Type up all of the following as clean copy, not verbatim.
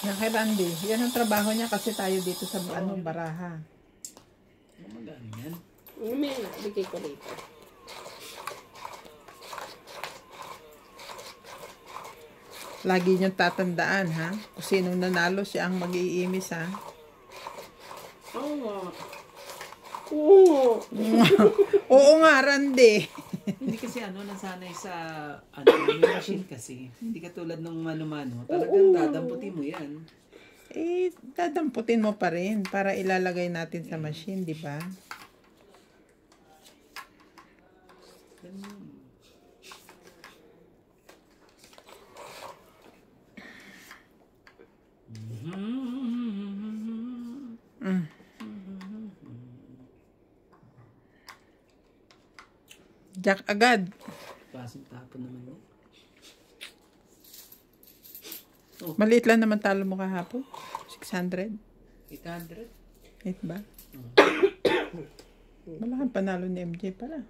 Yan kay Randy. Yan ang trabaho niya kasi tayo dito sa baraha. Maganda yan. May bigay ko rito. Lagi niyong tatandaan, ha? Kung sinong nanalo, siya ang mag-iimis, ha? Oo nga. Oo. Oo nga, Randy. Hindi kasi nasanay sa may machine kasi. Hindi katulad ng mano-mano. Talagang dadamputin mo yan. Dadamputin mo pa rin para ilalagay natin sa machine, di ba? Jack agad. Klaseng tapon naman yan. Maliit lang naman talo mo kahapon. 600. 800? 8 ba? Malaking panalo ni MJ pala.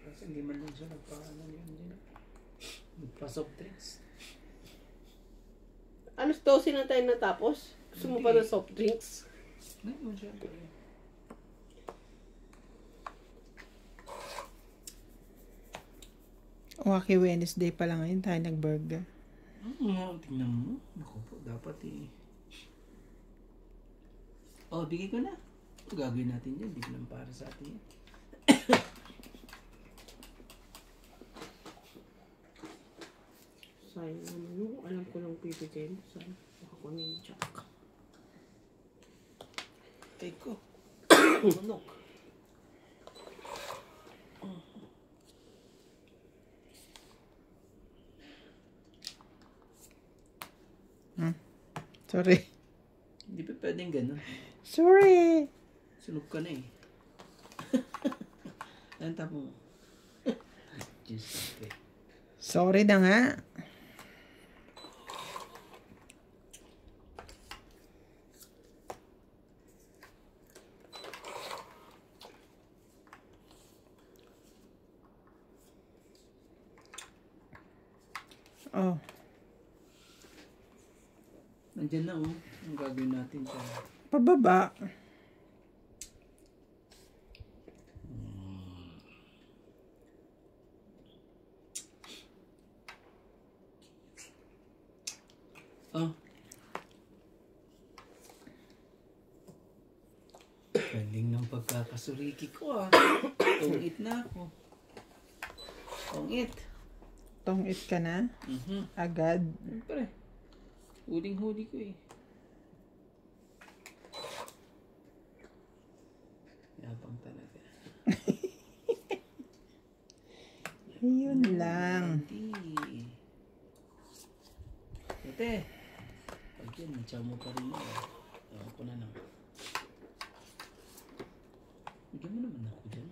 Kasi hindi man lang siya nagpa-soft drinks. Alas 12 na tayo natapos. Gusto mo pa ng soft drinks? Ngayon, syempre. Okay, Wednesday pa lang ngayon tayo nag-burger. Tingnan mo. Naku po, dapat bigay ko na. Ito gagawin natin yan. Hindi lang para sa atin yan. Sayang naman yung alam ko lang pipigay mo. Sayang. Nakakunin yung jack. Take ko. Manok. Sorry. Hindi pa pwedeng ganun. Sorry. Sunog ka na eh. Anong tapo mo? Diyos ko. Sorry na nga. Oh. Nandiyan na ang gagawin natin dyan. Pababa. Galing ng pagkakasuriki ko Tungit na ako. Tungit. Tongit ka na? Agad. Siyempre. Huling-huli ko Yabang talaga. Yun lang. Hindi. Ate. Pag yan, natsaw mo pa rin Ewan ko na naman. Bigyan mo naman ako dyan.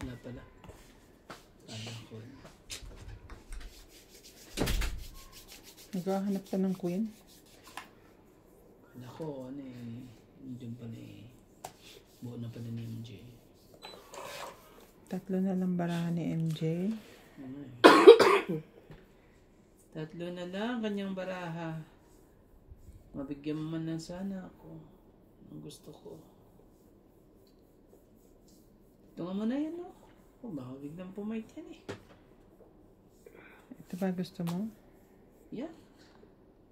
Wala pala. Naghahanap ka ng queen? Ako, hindi pala buo na pala ni MJ. Tatlo na lang barahan ni MJ. Tatlo na lang kanyang baraha. Mabigyan mo man lang sana ako. Ang gusto ko. Ito nga muna yan baka biglang pumayt yan Ito ba gusto mo? Yan.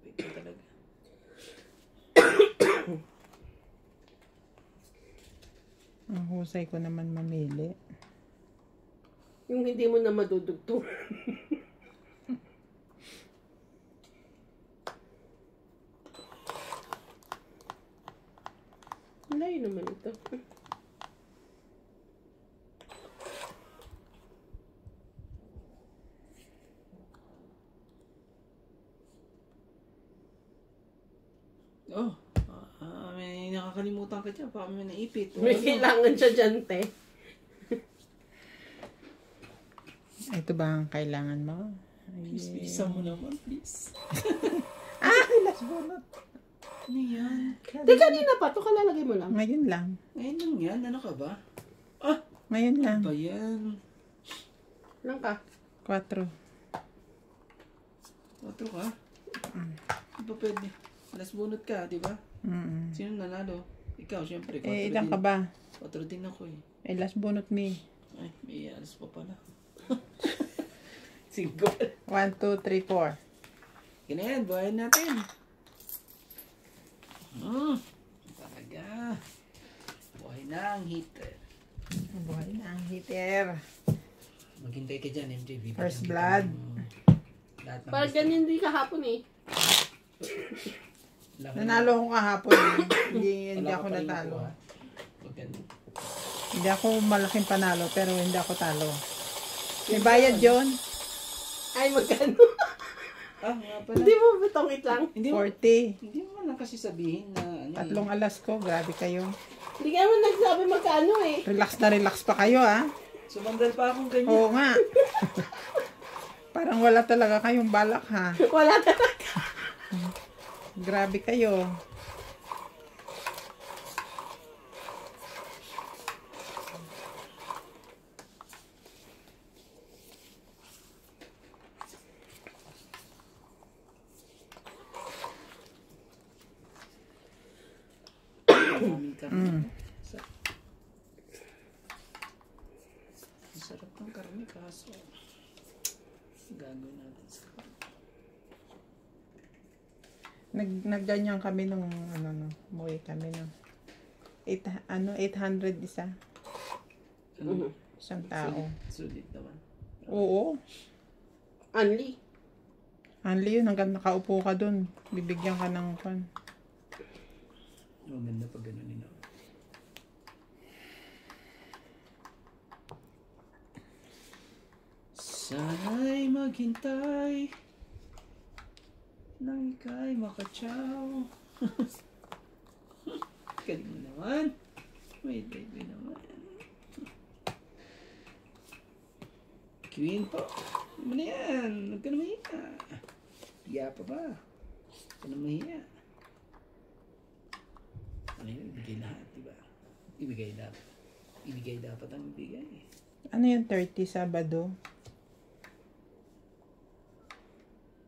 Wait ka talaga. Ang husay ko naman mamili. Yung hindi mo na madudugtong. Layo naman ito. makakalimutan ka dyan. Baka may naipit. May kailangan siya dyan, te. Ito ba ang kailangan mo? Please, bilisan mo naman, please. Last bunot. Ano yan? Te, kanina pa. Ito kalalagay mo lang. Ngayon lang. Ngayon lang yan. Ano ka ba? Ngayon lang. Ba yan? Lang ka. 4. 4 ka? Di ba pwede? Last bunot ka, di ba? Mm. Sino nanalo? Ikaw, syempre. 4 Ilan ka ba? 4 din ako eh. Last bunot me. Ay, may alas pa pala. 5. 1, 2, 3, 4. Ganyan, buhayin natin. Talaga. Buhay na ang heater. Buhay na ang heater. Maghintay ka dyan, MJ. Bibigyan First kita blood. ng lahat ng Parang gusto. ganyan din kahapon eh. Laki Nanalo ko kahapon. hindi Wala ka ako pa rin natalo. nakuha. Huwag ganun. Hindi ako malaking panalo pero hindi ako talo. May bayad yun. Ay, magkano? Nga pala. Hindi mo bitongit lang. Hindi mo, 40. hindi mo lang kasi sabihin na ano. Tatlong alas ko. Grabe kayo. Hindi ka naman nagsabi magkano eh. Relax na relax pa kayo ah. Sumandal pa akong ganyan. Oo nga. Parang wala talaga kayong balak ha. Wala talaga. Grabe kayo. Maraming karne. Masarap ng karne kaso gagawin natin sa karne. Nagganyan kami nung umuwi kami nung 800 isa. Isang tao. Sulit naman. Oo. Anli. Anli yun, hanggang nakaupo ka dun. Bibigyan ka ng pan. Maganda pag gano'n nila. Sana'y maghintay nang ika'y makatsaw. Galing mo naman. May baby naman. Queen po. Ano na yan? Huwag ka na mahiya. Hiya pa ba? Huwag ka na mahiya. Ano yun? Ibigay lahat, diba? Ibigay dapat. Ibigay dapat ang ibigay. Ano yung 30 Sabado?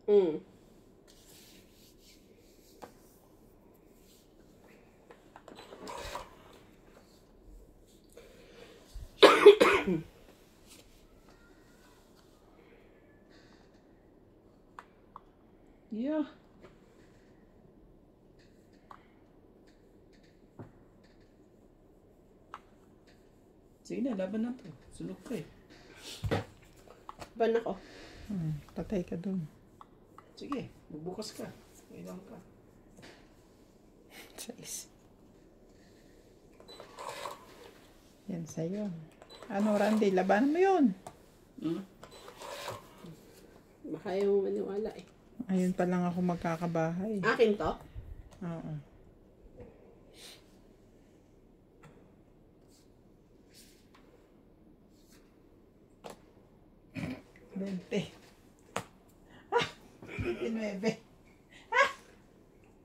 Mm. Yeah. Sige na, laban na to. Sunog ka eh. Ban ako. Patay ka dun. Sige, magbukas ka. Kailangan ka. 6. Yan sa'yo. Ano, Randy? Labanan mo yun. Baka yung maniwala eh. Ayun pa lang ako magkakabahay. Akin to? Oo. Bente. 29.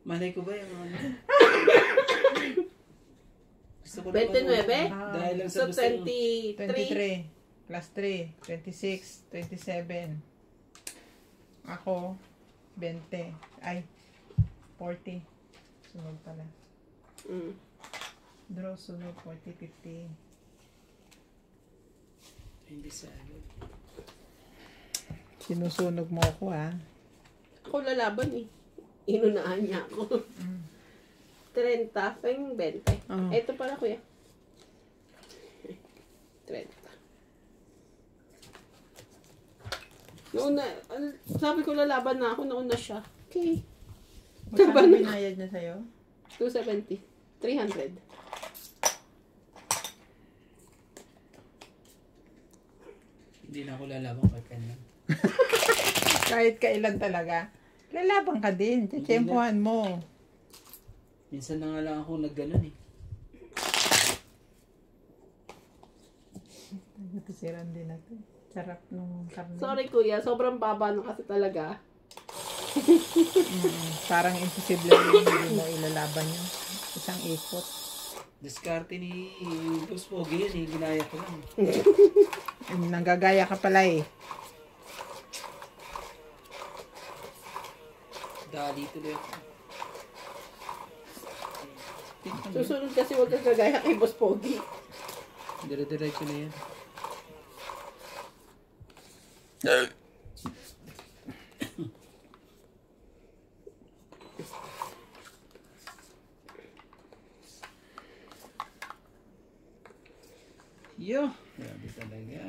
Malay ko ba yung ano? Gusto ko 29? Dahil lang So, sa gusto mo. 23. 23. Class 3. 26. 27. Ako. 20. Ay. 40. Sunod pala. Mm. Draw sunod. 40, 50. Hindi sa agad. Sinusunog mo ako ha. Ako lalaban eh. Inunahan niya ako. 30. Pang 20. Oh. Ito pala kuya. 30. Nauna, sabi ko lalaban na ako, nauna siya. Okay. Magkano binayad niya sa'yo? 270. 300. Hindi na ako lalaban kay kanya. Kahit kailan talaga. Lalaban ka din. Tiyempohan mo. Minsan na nga lang ako nagganon eh. Ito si Randy na to. Sarap nung karne. Sorry kuya, sobrang baba na kasi talaga. Parang imposible yung hindi mo ilalaban yun. Isang ikot. Diskarte ni Boss Pogi yan eh. Ginaya ko lang. Nanggagaya ka pala eh. Dali tuloy ako. Susunod kasi huwag kang kagaya kay Boss Pogi. Dire-diretso na yan. Yo! Grabe talaga.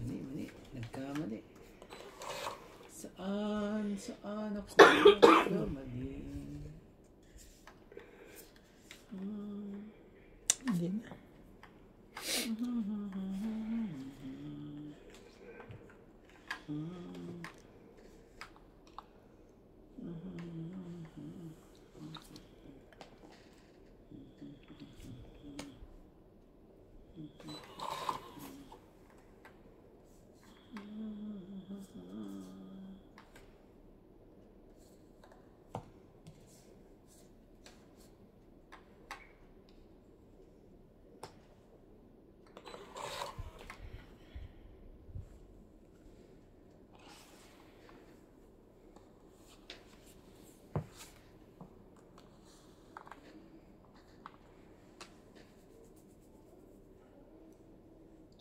Mali. Nagkamali. Saan ako nagkamali? Hindi na.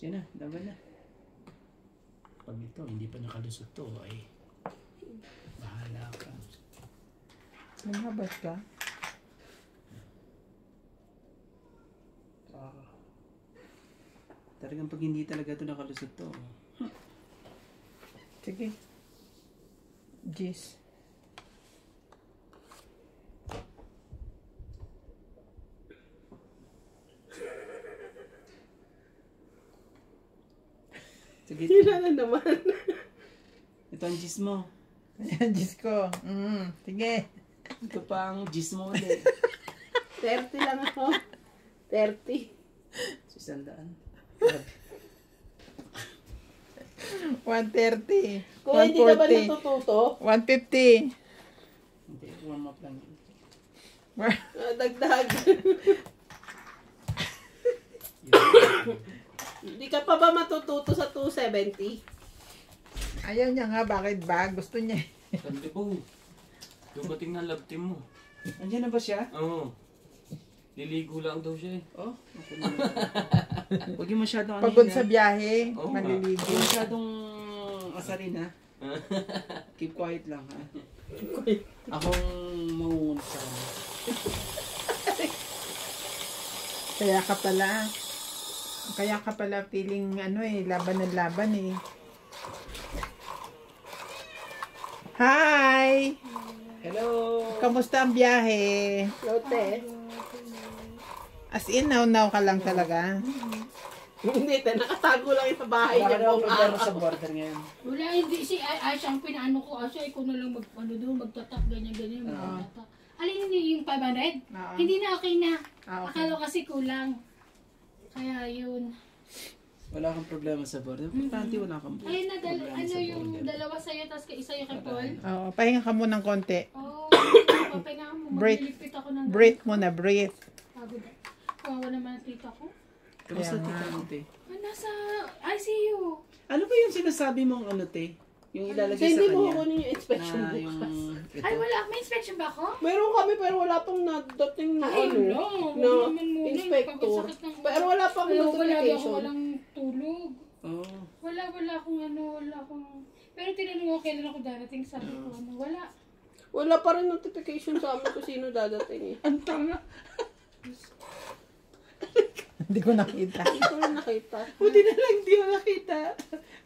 Diyan na, laban na. Pag ito, hindi pa nakalusot to, ay bahala ka. Lumabas ka? Talagang pag hindi talaga ito nakalusot to. Sige. Jis. Sige, Sila na naman. ito ang gis mo. Ayan, Jis ko. Sige. Ito pa ang gis mo ulit. 30 lang ako. 30. 600. 130. Kung hindi ka ba 140. natututo, 150. Hindi, warm up lang yun. dagdag. Hindi ka pa ba matututo sa 270? Ayaw niya nga. Bakit ba? Gusto niya. Sabi ko, dumating na love team mo. Andiyan na ba siya? Oo. Liligo lang daw siya eh. Oh, ako na. Huwag yung masyadong Pagod ha? sa biyahe. Oo nga. Maliligo. Huwag masyadong asarin ha. Keep quiet lang ha. Akong mauunod sa kanya. Kaya ka pala feeling laban ng laban eh. Hi! Hello! Kamusta ang biyahe? Lote. As in, now ka lang talaga. Hindi, nakatago lang yung sa bahay niya. Bakit ako buong problema araw. sa border ngayon? Wala, hindi si Aisha ang pinaano ko. Aisha, ikaw na lang magtatak, ganyan, magtatak. Alin hindi yung 500? Oo. Hindi na, okay na. Ah, okay. Akala ko kasi kulang. Kaya yun. Wala kang problema sa border. Importante wala kang Ayun na, problema ano sa yung border. dalawa sa'yo, tapos isa yung kay Paul. Oo, pahinga ka muna ng konti. Oo, papahinga mo. Breathe. Maglilipit ako ng... Breathe muna, breathe. Pagod. Kawawa naman ang tita ko. Kamusta Kaya tita nga. mo, te? Nasa ICU. Ano ba yung sinasabi mong te? Yung Kasi ilalagay sa hindi mo kanya? kukunin yung inspection Na yung bukas. ito. Ay, wala. May inspection ba ako? Meron kami pero wala pang nadating na Ay, ano. wala. Na Wala naman muna. inspector. Pagkasakit ng... Pero wala pang Wala, lagi ako notification. walang tulog. Oh. Wala akong wala akong... Pero tinanong ko kailan ako darating, sabi ko, wala. Wala pa rin notification sa amin kung sino dadating eh. Ang tanga. Hindi ko nakita. Hindi ko rin nakita. Buti na lang di mo nakita.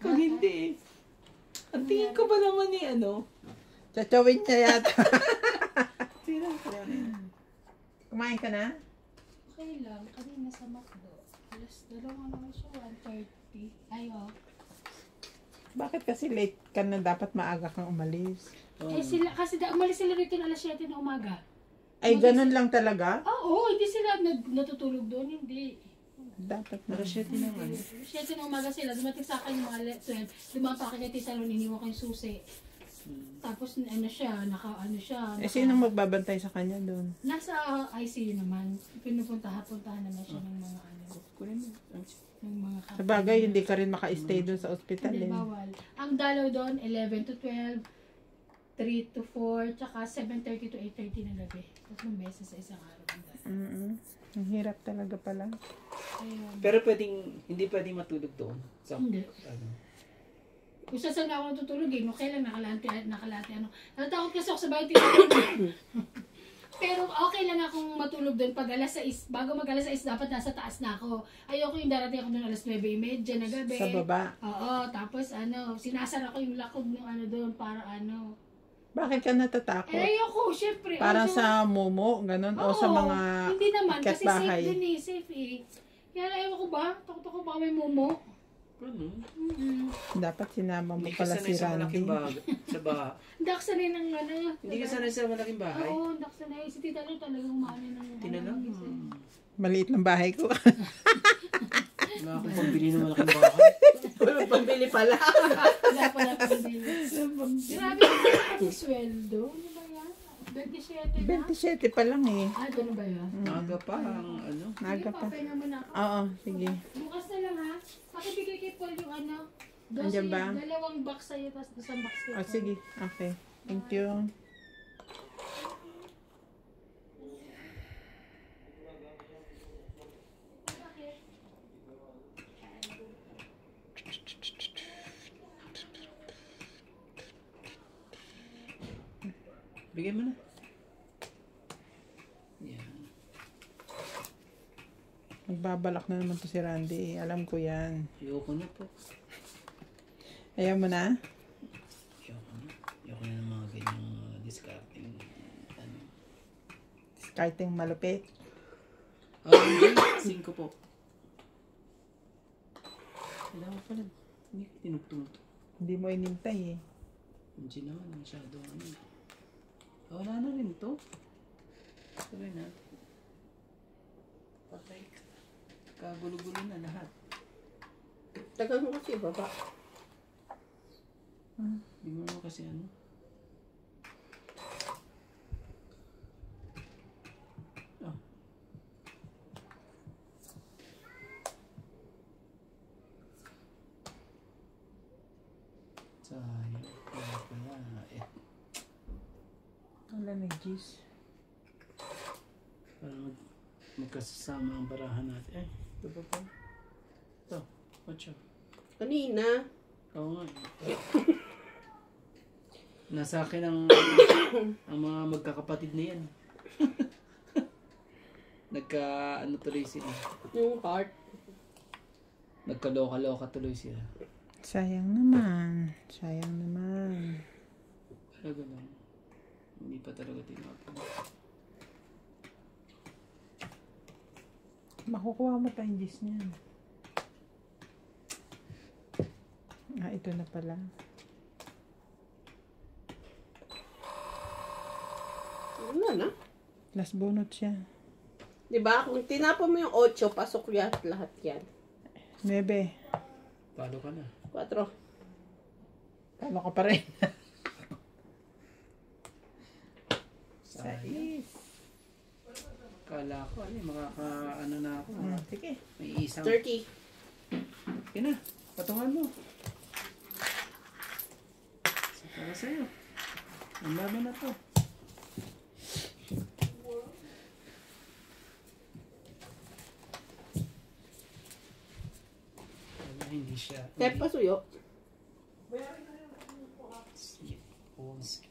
Kung hindi. Ang tingin ko ba naman ni Chachawin niya yata. Sira ka na. Kumain ka na? Okay lang, kanina sa McDo. Alas 2 naman siya, 1:30. Ayaw. Bakit kasi late ka na dapat maaga kang umalis? Oh. Eh sila, kasi umalis sila rito ng alas 7 na umaga. Ay, ganun lang talaga? Oo, hindi sila natutulog doon, hindi. Dapat na. Alas 7 ng ano. 7 ng umaga sila, dumating sa akin yung mga 12, lumapa ka kay Tita Lon, iniwan ko yung susi. Tapos ano siya, Eh, sino magbabantay sa kanya doon? nasa ICU naman. Puntahan naman siya ng mga Kunin mo. ng mga Sa bagay, hindi ka rin maka-stay doon sa ospital Hindi, eh. bawal. Ang dalaw doon, 11 to 12, 3 to 4, tsaka 7:30 to 8:30 ng gabi. Tatlong beses sa isang araw. ang dalaw. Ang hirap talaga pala. Ayun. Pero hindi pwedeng matulog doon. Sa, Hindi. ano. Kung saan nga ako natutulog eh, okay lang, nakalati ano. Natatakot kasi ako sa bahay tinatulog. Pero okay lang akong matulog doon pag alas 6, bago mag alas 6 dapat nasa taas na ako. Ayoko yung darating ako doon alas 9:30 na gabi. Sa baba. Oo, tapos sinasara ko yung lakod ng doon para Bakit ka natatakot? ayoko, syempre. Para Also, sa mumo, ganun? O sa oo, mga hindi naman, ikat kasi bahay? safe din eh, safe eh. Kaya ewan ko ba, takot ako baka may mumo. Ano? Dapat sinama mo Hindi ka pala sanay si sa malaking Randy. bahay. Sa bahay. Hindi ako sanay ng Hindi ka sanay sa malaking bahay. Oo, hindi ako sanay. Si Tita Lou talagang umani ng Tinalang. Maliit ng bahay ko. Wala akong pambili ng malaking bahay. Walang pambili pala. Wala pala pambili. Grabe ang sweldo. Ano ba yan? 27 na? 27 pa lang eh. Ganun ba yan? Naga pa ang ano. Naga pa. Papahinga mo na ako. Oo, sige. Bukas na lang ha. Pakibigay kay Paul yung Andyan ba? Dalawang box sa'yo, tapos isang box kay O Paul. sige, okay. Thank you. Bigay mo na. Yan. Magbabalak na naman to si Randy eh. Alam ko yan. Ayoko na po. Ayaw mo na? Ayoko na. Ayoko na ng mga ganyang discarding. Ano. Discarding malupit. Hindi. 5 po. Kailangan pala. Hindi ko tinugtong to. Hindi mo inintay eh. Hindi naman. Masyado ano. Wala na rin to. Sabay natin. Patay ka. Kagulo-gulo na lahat. Tagal mo kasi baba. Hindi mo naman kasi ano. Oh. Sayang. Kaya pala. Wala nag-juice. Para magkasama ang barahan natin. Ay, ito pa pa. Ito. Watch out. Kanina. Oo nga. Nasa akin ang mga magkakapatid na yan. Ano tuloy sila. Yung heart. Nagkaloka-loka tuloy sila. Sayang naman. Sayang naman. Talaga lang. Hindi pa talaga tinapon. Makukuha mo pa yung juice niyan. Ito na pala. Ano na? Last bunot siya. Diba? Kung tinapon mo yung 8, pasok yan lahat yan. 9. Palo ka na. 4. Talo ka pa rin. Sayang. Kala ko, makaka-ano na ako. Sige. May isang. 30. Okay na. Patungan mo. Para sa'yo. Ang laban na to. Wala, hindi siya. Kaya pasuyo. Sige. Pause.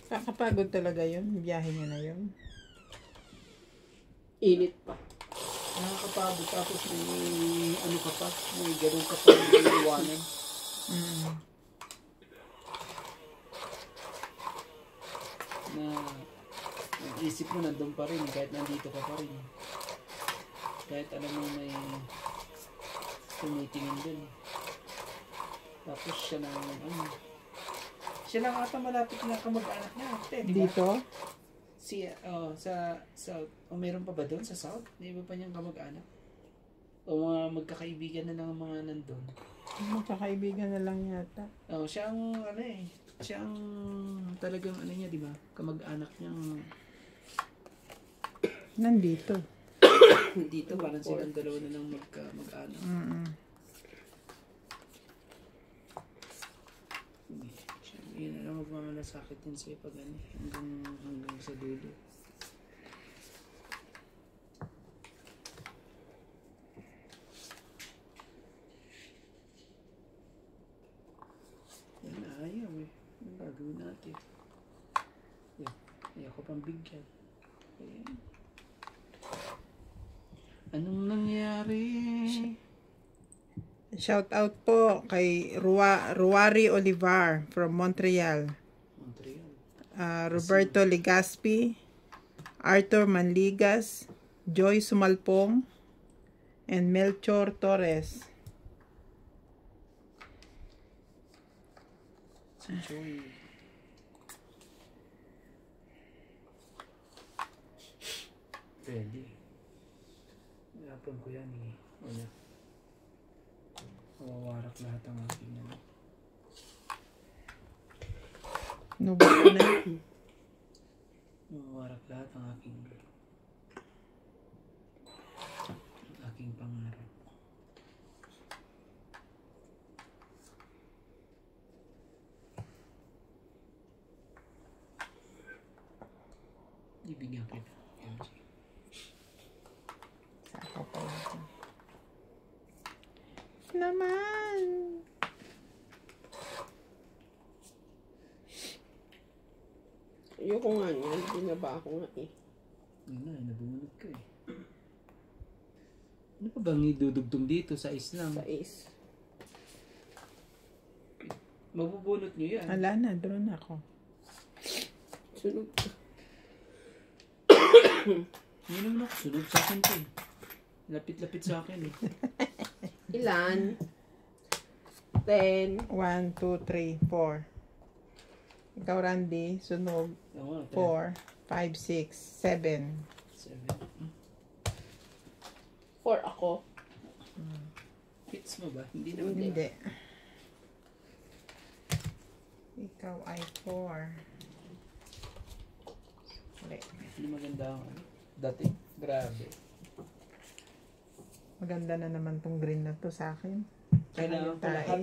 Kakapagod talaga yun. Biyahe niya na yun. Init pa. Nakakapagod tapos may ano ka pa, may ganun ka pa yung iwanan. Na ang isip mo nandun pa rin kahit nandito ka pa rin. Kahit alam mo may tumitingin din. Tapos siya lang, siya lang ata malapit na kamag-anak niya. Di ba? Dito? Sa South. O meron pa ba doon sa South? Di ba pa niyang kamag-anak? O mga magkakaibigan na lang ang mga nandun. Magkakaibigan na lang yata. Siya ang siya ang talagang niya, di ba? Kamag-anak niyang Nandito. dito, parang silang dalawa na lang mag-anak. Yun na lang magmamalasakit din sa'yo pag hanggang sa dulo. Yan, ayaw eh. Ang gagawin natin? Ayaw ko pang bigyan. Ayan. Anong nangyari? Shout out po kay Ruari Olivar from Montreal. Montreal. Roberto Legaspi, Arthur Manligas, Joy Sumalpong, and Melchor Torres. Si Joy. Pwede. Hirapan ko yan eh. Wala. Mawawarak lahat ang aking Nubos ko na. Mawawarak lahat ang aking pangarap. Ibigyan kita. Saka pa yun. Naman. Ayoko nga niyan. Binaba ako nga eh. Yun na, nabunod ka eh. Ano pa bang idudugtong dito sa Islam? Sa is. Mabubunot nyo yan. Wala na, drone ako. Sunog. Yun naman ako, sunod sa akin to eh. Lapit-lapit sa akin eh. Ilan? 10. 1, 2, 3, 4. Ikaw, Randy, sunog. Oo, 4, 5, 6, 7. 7. 4 ako. Hits mo ba? Hindi naman. Hindi. Ikaw ay 4. Mali. Hindi maganda ako. Dati, grabe. Maganda na naman tong green na to sa akin. Kailangan ko Tayo. lahat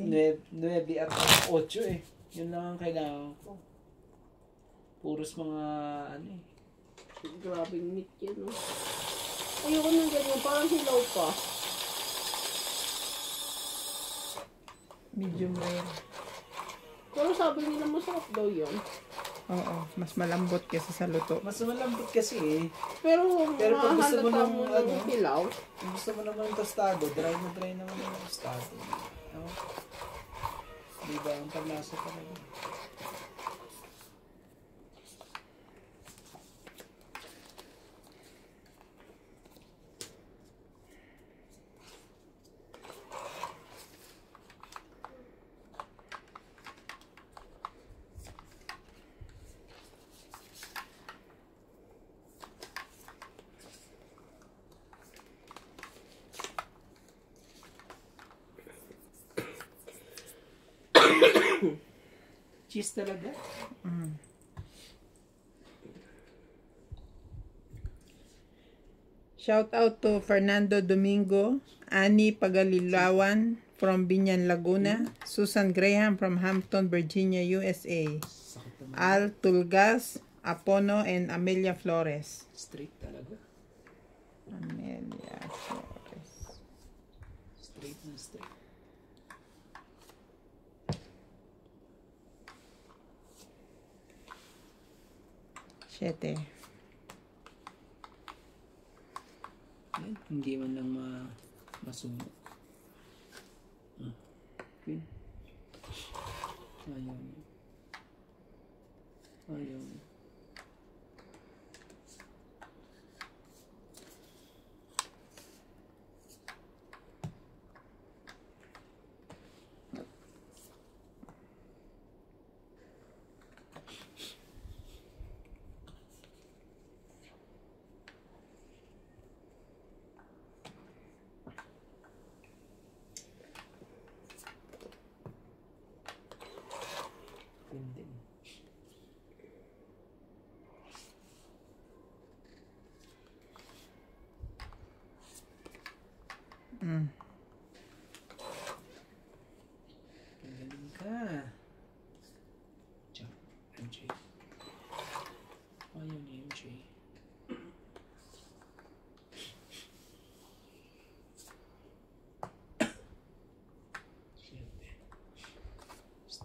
9 at 8 eh. Yun lang ang kailangan ko. Puros mga ano eh. Grabing meat yan, no? Ayoko ng ganyan. Parang hilaw pa. Medium rare. Pero sabi nila masarap daw yun. Oo, mas malambot kaysa sa luto. Mas malambot kasi eh. Pero Pero pag gusto mo mahalata ng mo ano, ng hilaw. kung gusto mo naman ng tostado, dry naman ng tostado. No? Diba? Ang panlasa talaga. Cheese talaga. Shout out to Fernando Domingo, Annie Pagalilawan from Binyan, Laguna, Susan Graham from Hampton, Virginia, USA, Sakit naman. Al Tulgas, Apono, and Amelia Flores. Straight talaga. Amelia Flores. Straight na straight. Siyete. Yan, hindi man lang masunog. Queen. Ayaw niya. Ayaw niya.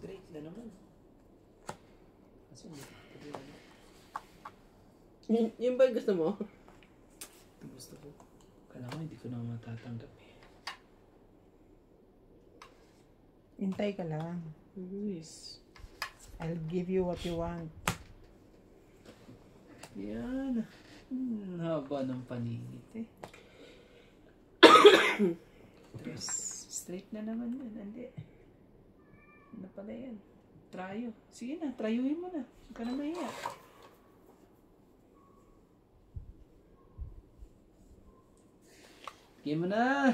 Straight na naman. Kasi hindi ko ano. Yung ba gusto mo? Ito gusto ko. Kailangan hindi ko na matatanggap eh. Hintay ka lang. Please. I'll give you what you want. Yan. Haba ng paningit eh. Tres. Straight na naman yan. Hindi. Ano pala yan? Tryo. Sige na, tryuhin mo na. Huwag ka na mahiya. Game mo na.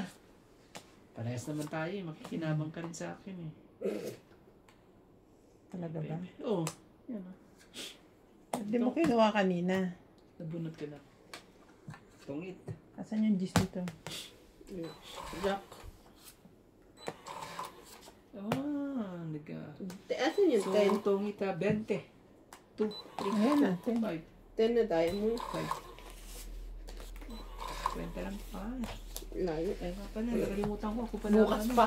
Parehas naman tayo eh. Makikinabang ka rin sa akin eh. Talaga ba? Oo. Yan ah. Hindi mo kinuha kanina. Nabunot ka na. Tungit. Asan yung gis dito? Jack. Asan yung So, 10? tungit ha. 20. 2, 3, Ayan na, 10. 5, 10 na tayo mo. 20 lang pa. Layo. Ay nga pala, nakalimutan ko. Ako pala Bukas ano. pa.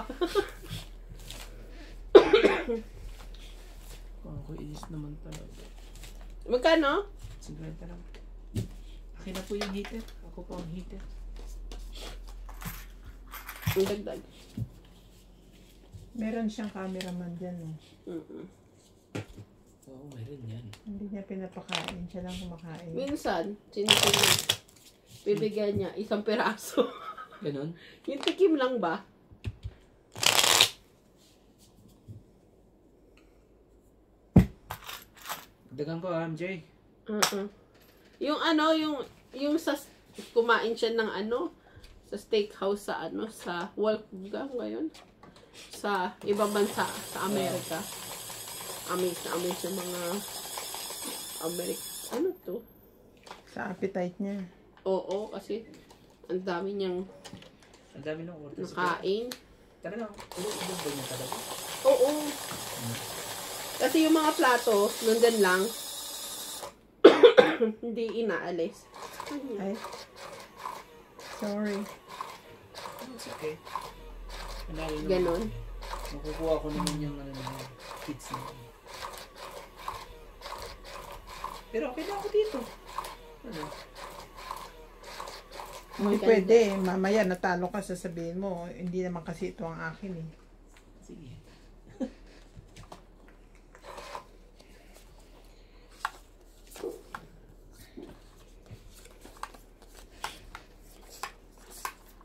Ako inis naman pala. Magkano? 50 lang. Akin na po yung heater. Ako po ang heater. Ang dagdag. Meron siyang cameraman dyan eh. Oo, meron yan. Hindi niya pinapakain. Siya lang kumakain. Minsan, sinisigil. Bibigyan niya isang peraso. Ganon? Yung tikim lang ba? Dagan ko, MJ. Yung ano, yung sa kumain siya ng ano, sa steakhouse sa ano, sa Wolfgang ngayon. Sa ibang bansa, sa Amerika. Amaze na amaze yung mga ano to? Sa appetite niya. Oo, kasi ang dami niyang Ang dami ng order. nakain. Talaga, ulo ba niya talaga? Oo. Kasi yung mga plato, nandun lang. Hindi inaalis. Ay. Sorry. It's okay. Manalo naman. Ganon. Makukuha ko naman yung ano na kids na. Pero okay na ako dito. Ano? Hindi pwede. Mamaya natalo ka, sasabihin mo. Hindi naman kasi ito ang akin eh. Sige.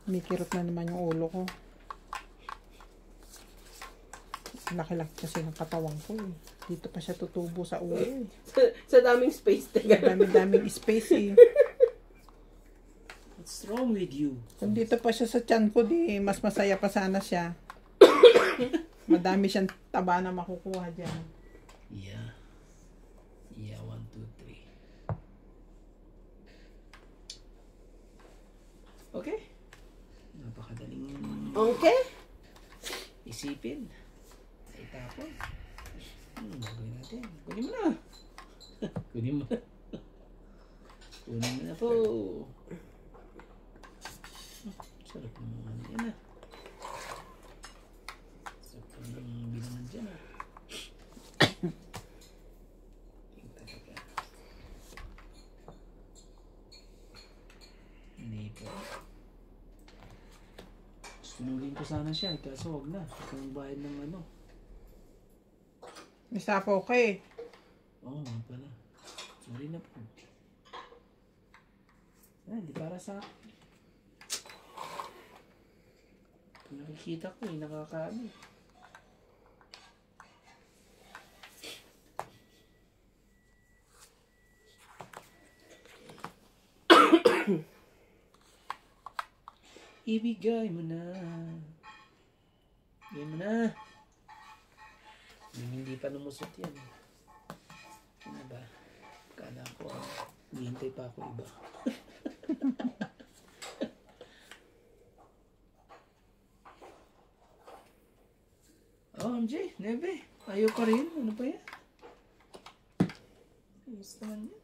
Mikirot na naman yung ulo ko. Laki-laki kasi ng katawan ko eh. Dito pa siya tutubo sa ulo eh. Sa daming space. Dami-daming space eh. What's wrong with you? Kung dito pa siya sa tiyan ko, di mas masaya pa sana siya. Madami siyang taba na makukuha dyan. Yeah. Yeah, 1, 2, 3. Okay. Napakadaling Okay? isipin. Itapon. Gawin natin. Kunin mo na. Kunin mo na. Kunin mo na po. Sarap ng ano yan ah. Sarap ng bilangan dyan ah. Hindi po. Sunugin ko sana siya, kaso huwag na. Kung bayad ng ano. May sapo ka eh. Oo, nga pala. Sorry na po. Hindi para sa akin. Nakikita ko eh, nakakaano. Ibigay mo na. Ibigay mo na. Hindi pa lumusot yan. Ano ba? Kala ko, hihintay pa ako iba. Oh, MJ, nebe. Ayaw pa rin. Ano pa yan? Ayos naman yan.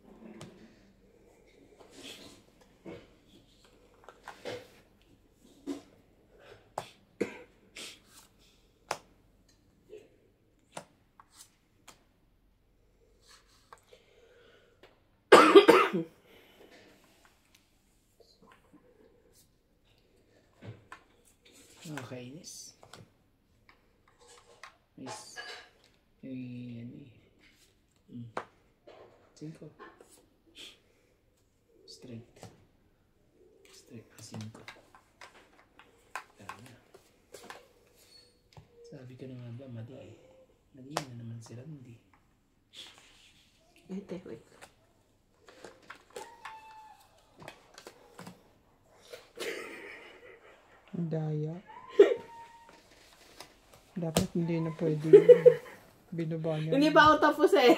Is, ano eh. 5. Straight. Straight na 5. Tama. Sabi ko na nga ba, mali eh. Mali na naman si Randy. Wait. Ang daya. Dapat hindi na pwede yun. Binaba niya. Hindi pa ako tapos eh.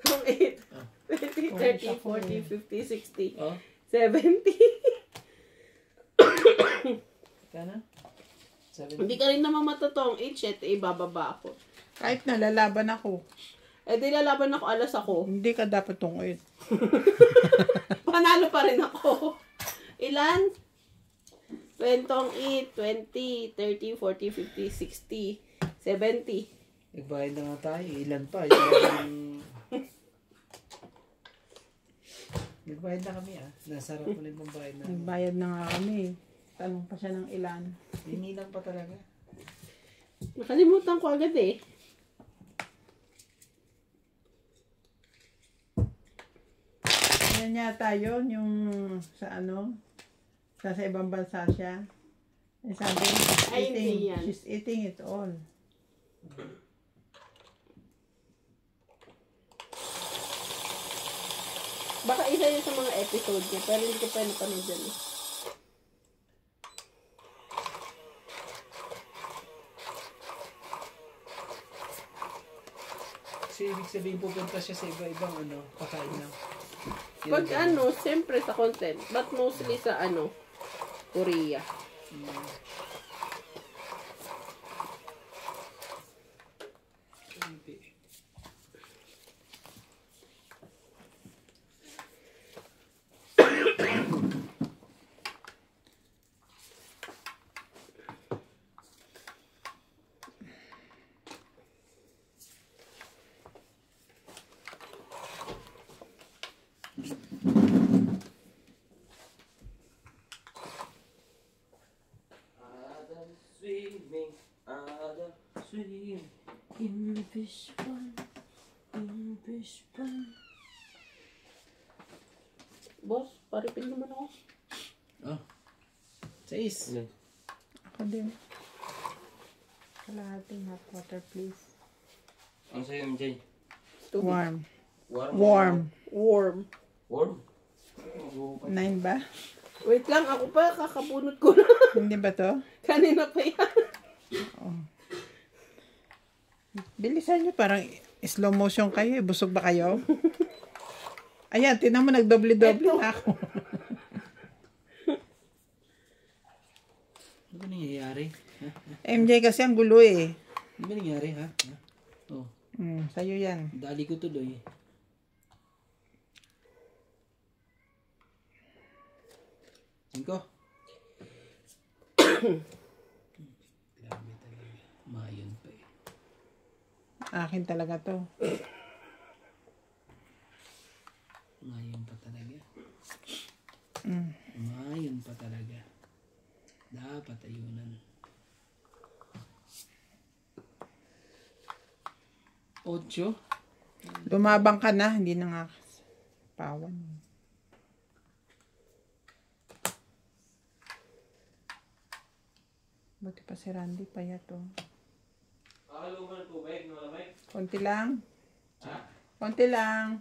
From 8, 20, 30, 40, 50, 60, Oh, 70. kana? 7. Hindi ka rin naman matotong 8 shit, ibababa ako. Kahit nalalaban ako, Eh di lalaban ako, alas ako. hindi ka dapat tungkol. Panalo pa rin ako. Ilan? 20, 8, 20, 30, 40, 50, 60, 70. Nagbayad na nga tayo. Ilan pa? Nagbayad na kami ah. Nasarap ulit ng bayad na. Nagbayad na nga kami. Tanong pa siya ng ilan. Hinilang pa talaga. Nakalimutan ko agad eh. Yan yata yun, yung sa sa ibang bansa siya. Eh, sabi, Ay, hindi yan. she's eating it all. Baka isa yun sa mga episode niya, pero hindi ko pa napanood yan eh. So, ibig sabihin pupunta siya sa iba-ibang pakain na. Pag siyempre sa content, but mostly sa Korea. Swimming in the fish pond, in the fish pond. Boss, paripin naman ako. Oh. 6. Ilan? Ako din. Kalahating hot water, please. Ano sa'yo, MJ? Tubig. Warm. Warm? Warm. Warm? 9 ba? Wait lang, ako pa, kakabunot ko na. Hindi ba to? Kanina pa yan. Bilisan nyo, parang slow motion kayo. Busog ba kayo? Ayan, tinan mo, nagdoble-doble na ako. Ano ba nangyayari? Ha? MJ kasi ang gulo eh. Ano ba nangyayari ha? Oh, Sa'yo yan. dali ko tuloy. Cinco. Grabe talaga. Mayon pa eh. Akin talaga to. Mayon pa talaga. Mayon pa talaga. Dapat ayunan. 8. Lumabang ka na, hindi na nga pawan. Buti pa si Randy, payat to. Pakalo mo ng tubig, malamig? Konti lang. Ha? Konti lang.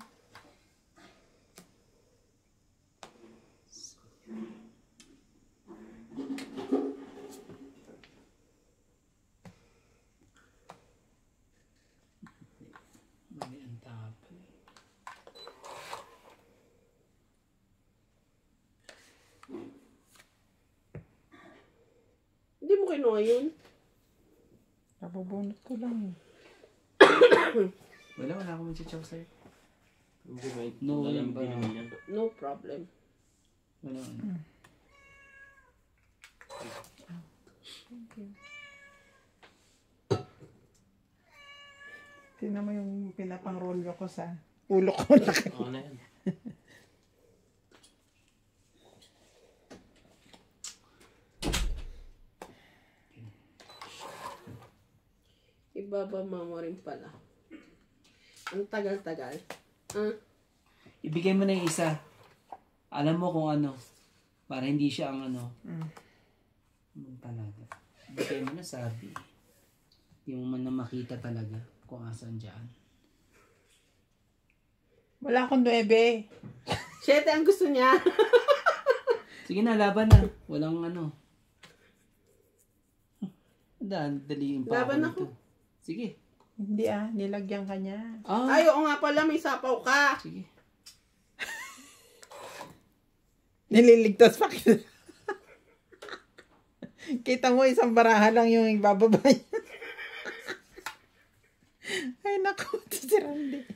Mali ang tapal eh. Hindi mo kinuha yun. Nabubunot ko lang. Wala akong mag-chow sa'yo. Hindi, may No, malamig ba? din naman yan. No problem. Wala Tingnan mo yung pinapangrolyo ko sa ulo ko. Ako na yan. Ibababa mo rin pala. Ang tagal-tagal. Ah, Ibigay mo na yung isa. Alam mo kung ano. Para hindi siya ang ano. Talaga. Ibigay mo na sabi. Hindi mo man na makita talaga kung asan dyan. Wala akong 9. 7 ang gusto niya. Sige na, laban na. Walang ano. Daliin pa Laban ako. Nito. Sige. Hindi nilagyan ka niya. Ay, oo nga pala, may sapaw ka. Sige. Nililigtas pa kita. Kita mo, isang baraha lang yung ibababa niya. Ay, naku, si Randy.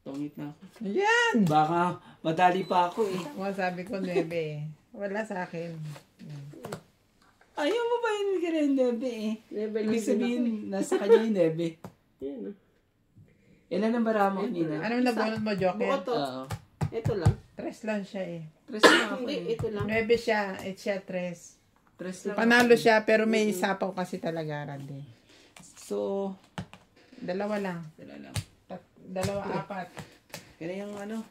Tungit na ako. Yan! Baka madali pa ako eh. Ako sabi ko 9 Wala sa akin. Ayaw mo ba yung ganyan, Nebe eh? Level Ibig lang sabihin, din nasa kanya yung Nebe. ako. Yan ah. Ilan ang bara mo, Nina? Anong nabunod mo, Joker? Buo to. Oo. Ito lang. 3 lang siya eh. Tres lang ako Hindi, eh. ito lang. 9 siya, siya 3. Tres lang Panalo siya, pero may isapaw kasi talaga, Randy. So, 2 lang. dala lang. 2, 4. Kaya yung ano?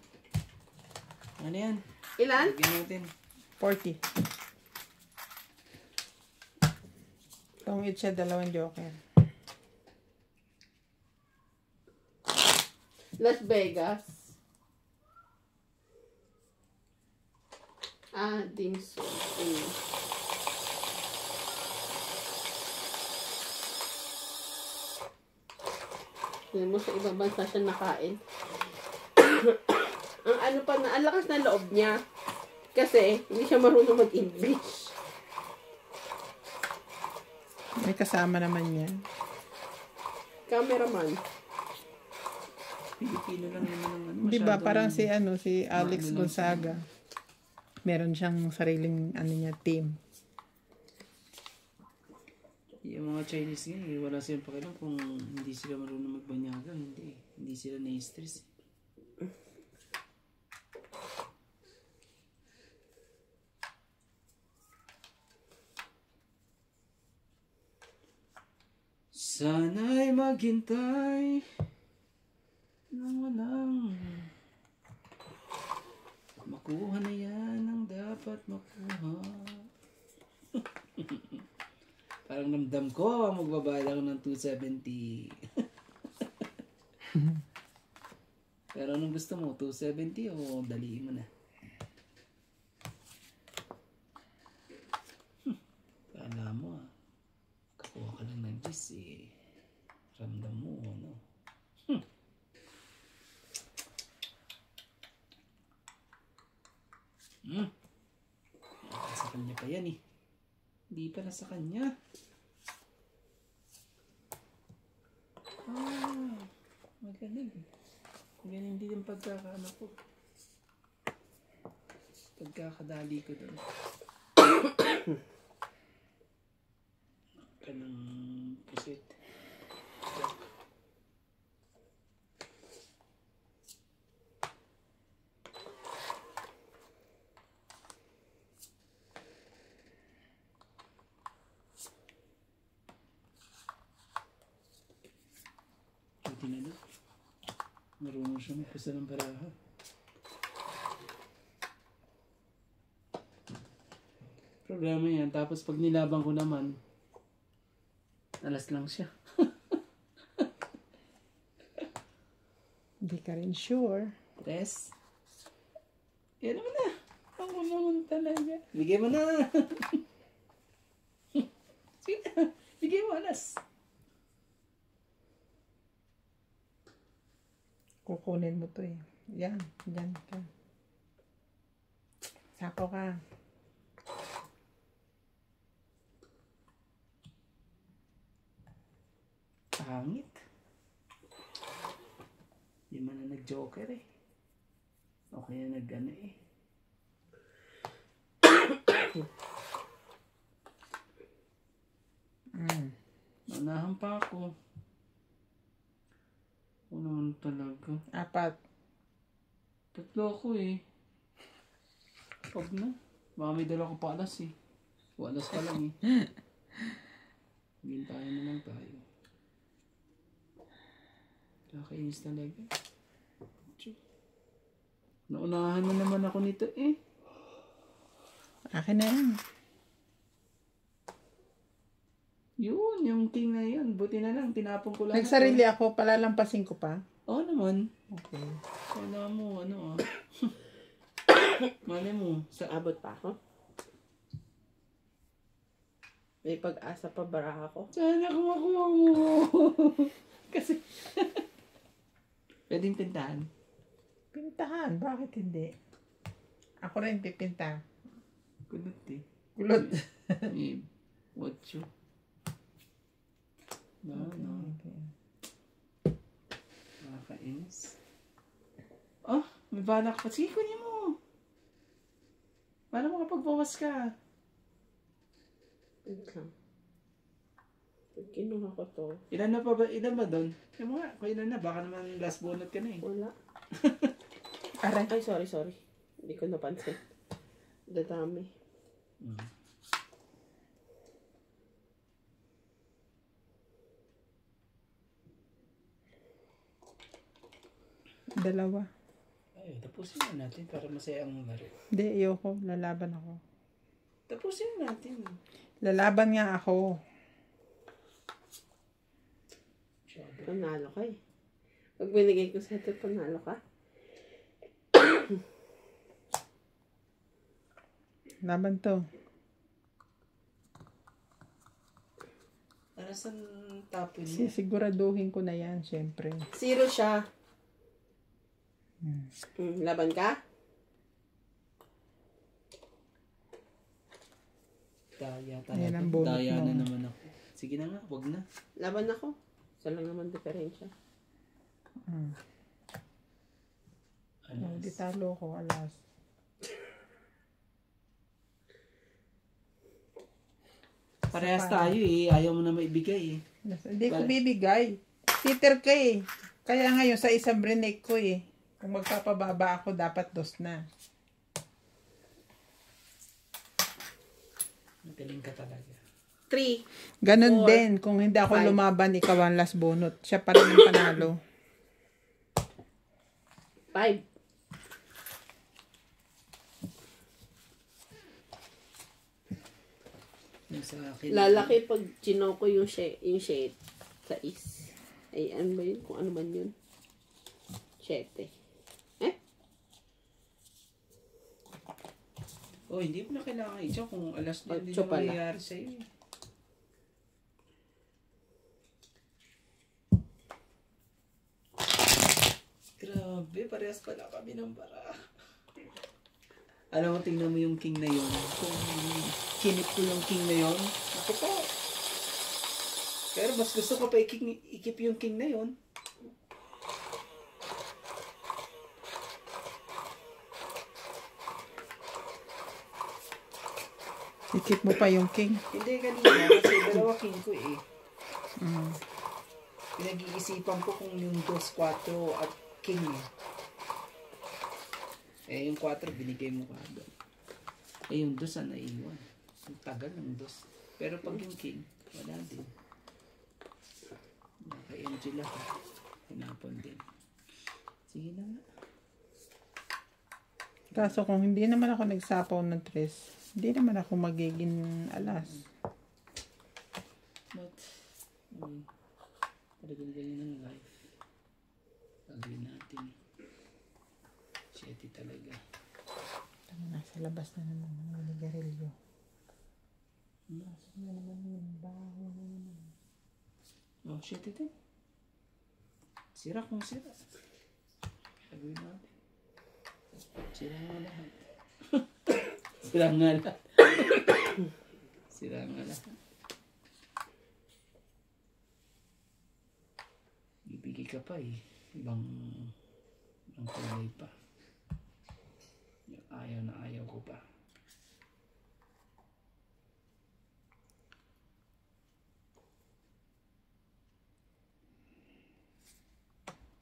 Ano yan? Ilan? Lagyan natin. 40. Tungit siya, 2 Joker. Las Vegas. Dimsum. Tingnan mo sa ibang bansa siya nakain. Ang ano pa na, ang lakas na loob niya. Kasi, hindi siya marunong mag-English. May kasama naman yan. Cameraman. Pilipino lang naman ang ano. Di ba masyadong- parang si Alex Ano lang Gonzaga. Meron siyang sariling team. Yung mga Chinese nga eh, wala silang pakialam kung hindi sila marunong magbanyaga. Hindi. Hindi sila na-stress. Sana'y maghintay nang walang makuha na yan ang dapat makuha. Parang namdam ko ang magbabayad ako ng 270. Pero anong gusto mo? 270 o daliin mo na? Kala mo kakuha ka lang ng gis eh. Ramdam mo ano. Sa kanya pa yan eh. Hindi pa na sa kanya. Magaling. Magaling din yung pagkakaano ko. Pagkakadali ko doon. Kanang pusit. Buti na doon. Marunong siya magpusa ng baraha. Problema yan. Tapos pag nilabang ko naman, alas lang siya. Hindi ka rin sure. Tres. Yan naman na. Ako naman talaga. Bigay mo na. Sige na. Bigay mo alas. Kukunin mo to eh. Yan. Yan ka. Sapaw ka. Pangit. Di man na nag-joker eh. O kaya nag-ano eh. Manahan pa ako. Ano naman talaga. 4. Tatlo ako eh. Pag na. Baka may dala ko pa alas eh. Walas pa lang eh. Hintayin na lang tayo. Nakakainis talaga. Tsu. Naunahan mo naman ako nito eh. Akin na yan. Yun, yung king na yun. Buti na lang, tinapon ko lang. Nagsarili ako, palalampasin ko pa. Oo naman. Okay. Kala mo, ano ah. Mali mo. Sa Abot pa ako. May pag-asa pa bara ako. Sana kung makuha mo. Kasi, pwedeng pintahan. Pintahan, bakit hindi? Ako rin pipinta. Kulot eh. Kulot. Eh, what you? No. Okay. Nakakainis. Oh, may balak pa. Sige, kunin mo. Paano makapagbawas ka? Wait lang. Pag kinuha ko to, Ilan na pa ba? Ilan ba doon? Yung mga, kung ilan na. Baka naman last bonus ka na eh. wala. Aray. Ay, sorry. Hindi ko napansin. Dadami. Dalawa. Ay, tapusin na natin para masaya ang laro. Hindi, ayoko. Lalaban ako. Tapusin na natin. Lalaban nga ako. Panalo ka eh. Pag binigay ko sa ito, panalo ka. Laban to. Ano saan tapon niya? Sisiguraduhin ko na yan, syempre. 0 siya. Laban ka? Daya Ayan talaga. ang bonus Daya mo. na naman ako. Sige na nga, wag na. Laban ako. Isa lang naman diferensya. Ano? Hindi talo ko, alas. Parehas tayo eh. Ayaw mo na maibigay eh. Hindi ko bibigay. Peter ka eh. Kaya ngayon sa isang brinek ko eh. Kung magpapababa ako, dapat 2 na. Magaling ka talaga. 3. Ganon 4, din. Kung hindi ako 5. lumaban, ikaw ang last bonus. Siya pa rin ang panalo. 5. Yung sa akin. Lalaki pag ko yung shade sa is. Ay, ano ba yun? Kung ano man yun. 7. Oh, hindi mo na kailangan i-check kung alas na hindi Ocho na pala. mangyayari sa'yo. Grabe, parehas pala kami ng bara. Alam mo, tingnan mo yung king na yun. Kung kinip ko yung king na yun, ako po. Pero mas gusto ko pa ikip yung king na yun. Ikip mo pa yung king. Hindi kanina, kasi dalawa king ko eh. Pinag-iisipan ko kung yung 2, 4 at king eh. Eh, yung 4 binigay mo kagad. Eh, yung 2 sana iwan. Ang tagal ng 2. Pero pag yung king, wala din. Kay Angela, hinapon din. Sige na nga. Kaso kung hindi naman ako nagsapaw ng 3, hindi naman ako magiging alas. But, talagang ganyan ang life. Gagawin natin eh. Shitty talaga. Nasa labas na naman ang nigarilyo. Pasok na naman yung baho na naman. Oh, shitty din. Sira kung sira. Gagawin natin. Sira nga lahat. Sira nga lahat. Sira nga lahat. Bibigay ka pa eh. Ibang kulay pa. Yung ayaw na ayaw ko pa.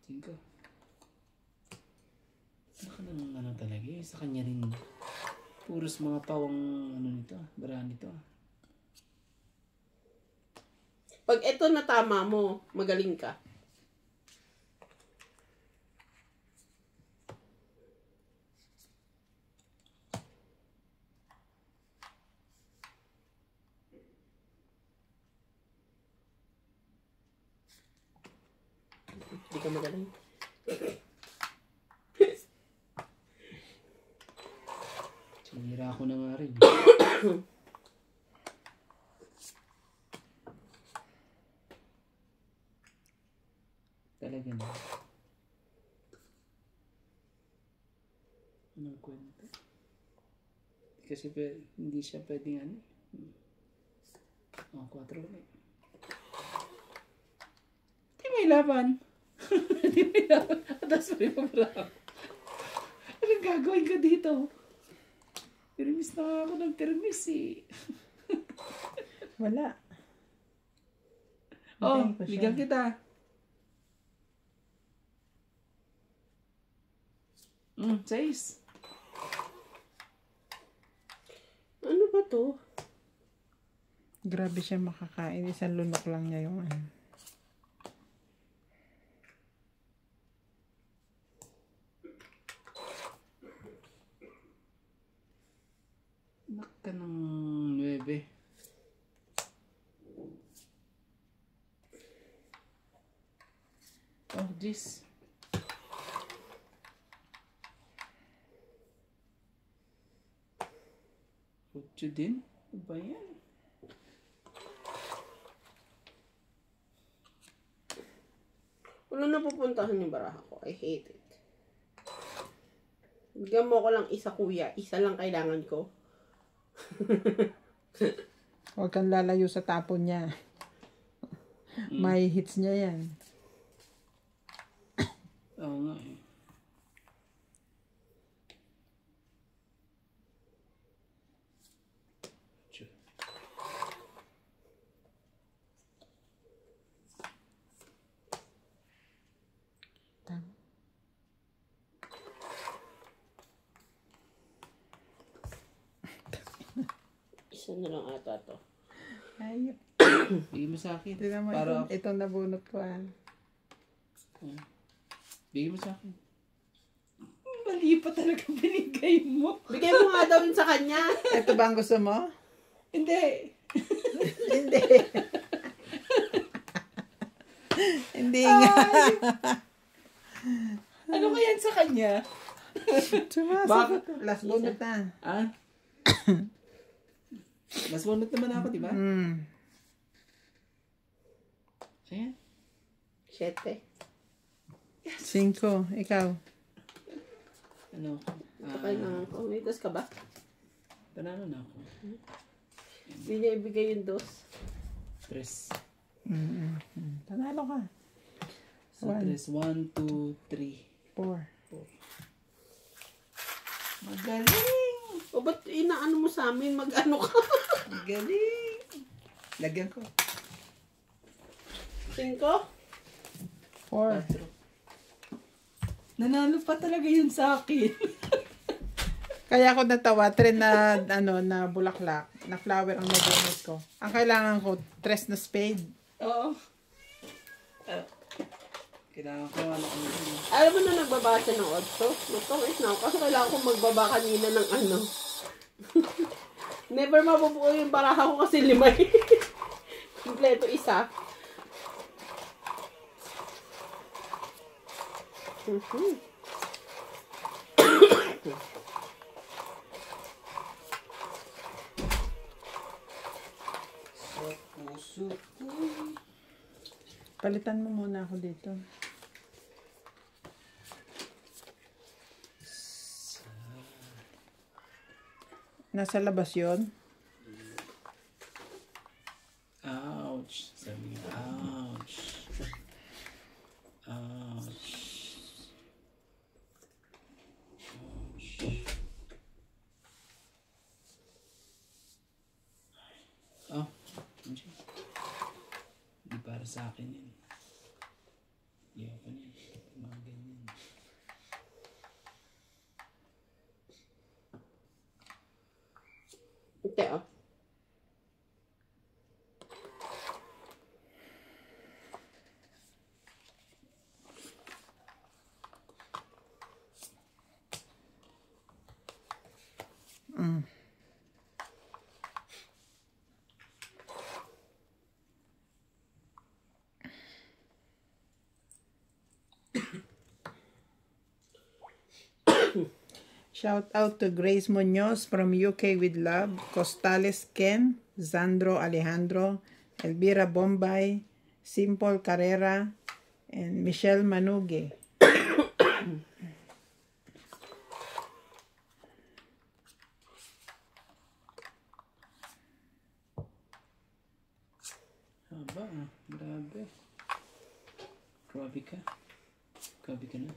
Tingko. Baka nang ano talaga eh. Sa kanya rin Puros mga pawang ano nito, barahan nito. Pag ito na tama mo, magaling ka. Hindi ka magaling. Sinira ako na nga rin. Talaga na. Anong kwento? Kasi hindi siya pwedeng ano. Oh, 4 ulit. Di may laban. Di may laban. Atas pa rin pa. Anong gagawin ka dito? Permis na ako ng permis eh. Wala. Oh, Hintayin ko siya. bigyan kita. Sais. Ano ba to? Grabe siya makakain. Isang lunok lang niya yung ano. Nak ka ng 9. Oh, jeez. Kutso din? Ano ba yan? Wala na pupuntahan yung baraha ko. I hate it. Bigyan mo ko lang isa, kuya. Isa lang kailangan ko. Huwag kang lalayo sa tapon niya. May hits niya yan. Oo nga eh. Kutso. Tama. Isa na lang ata to. Ayun. Bigyan mo sa akin. Tignan mo Para, itong nabunot ko ah. bigyan mo sa akin. Mali pa talaga binigay mo. Bigay mo nga daw yun sa kanya. Ito ba ang gusto mo? Hindi. Hindi. Hindi nga. Ano kaya sa kanya? Sumasagot. Last bunot na. Ah? Mas bunot naman ako, di ba? Ayan. 7. 5. Ikaw. Ano? Ito kailangan ko. May dos ka ba? Panalo na ako. Hindi niya ibigay yung dos. 3. Tanalo ka. So, 3. 1, 2, 3. 4. Magaling! O ba't inaano mo sa amin? Mag-ano ka? Magaling! Lagyan ko. 5? 4. Nanalo pa talaga yun sa akin. Kaya ako natawa, 3 na, na bulaklak, na flower ang nabunot ko. Ang kailangan ko, 3 na spade. Oo. Kailangan ko ano ko. Alam mo na nagbaba siya ng 8? Matawis na ako. Kasi kailangan ko magbaba kanina ng ano. Never mabubuo yung baraha ko kasi 5. Kompleto isa. Sa puso ko. Palitan mo muna ako dito. Nasa labas yun? Ouch. Sabi nga, ouch. Ouch. Ouch. Oh, hindi para sa akin yan. Hindi ako niyan. Mga ganyan. Ito, oh. Shout out to Grace Munoz from UK with love, Costales Ken, Zandro Alejandro, Elvira Bombay, Simple Carrera, and Michelle Manuge. Haba ah. Grabe. Grabe ka. Grabe ka na.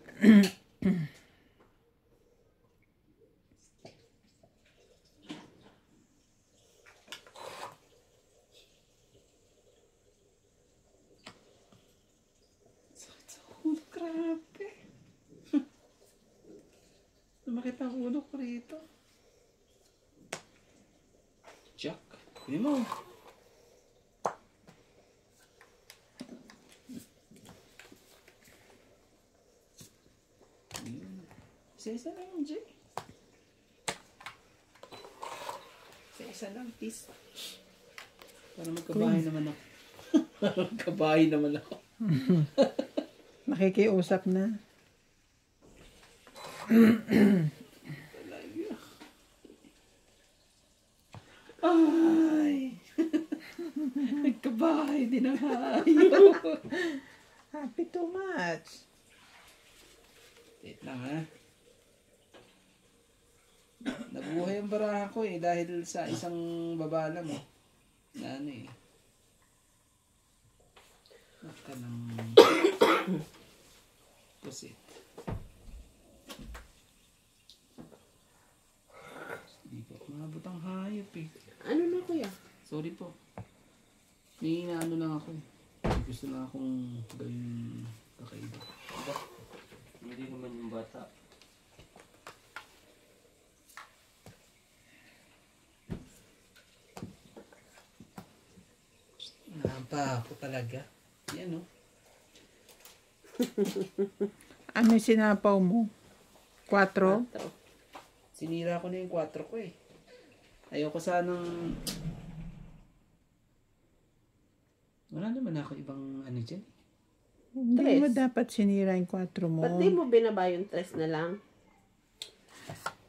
Sakit sa ulo. Grabe. Lumakit ang ulo ko rito. Jack. Hindi mo. Isa-isa lang, Jay. Isa-isa lang, please. Para magkabahay naman ako. Para magkabahay naman ako. Nakikiusap na. Talaga. Ay! Nagkabahay din ang hayo. Happy too much. Wait lang ha. Nabuhay ang baraha ko eh dahil sa isang baba lang eh. Na ano eh. Naka ng pusit. Hindi po maabot ang hayop eh. Ano na, kuya? Sorry po. May inaano lang ako eh. Gusto lang akong gawin kakaiba. Hindi naman yung bata. Napa ako talaga. Yan no. Ano yung sinapaw mo? 4? Sinira ko na yung 4 ko eh. Ayoko sanang... Wala naman ako ibang ano dyan. Hindi mo Tres. dapat sinira yung 4 mo. Ba't di mo binaba yung 3 na lang?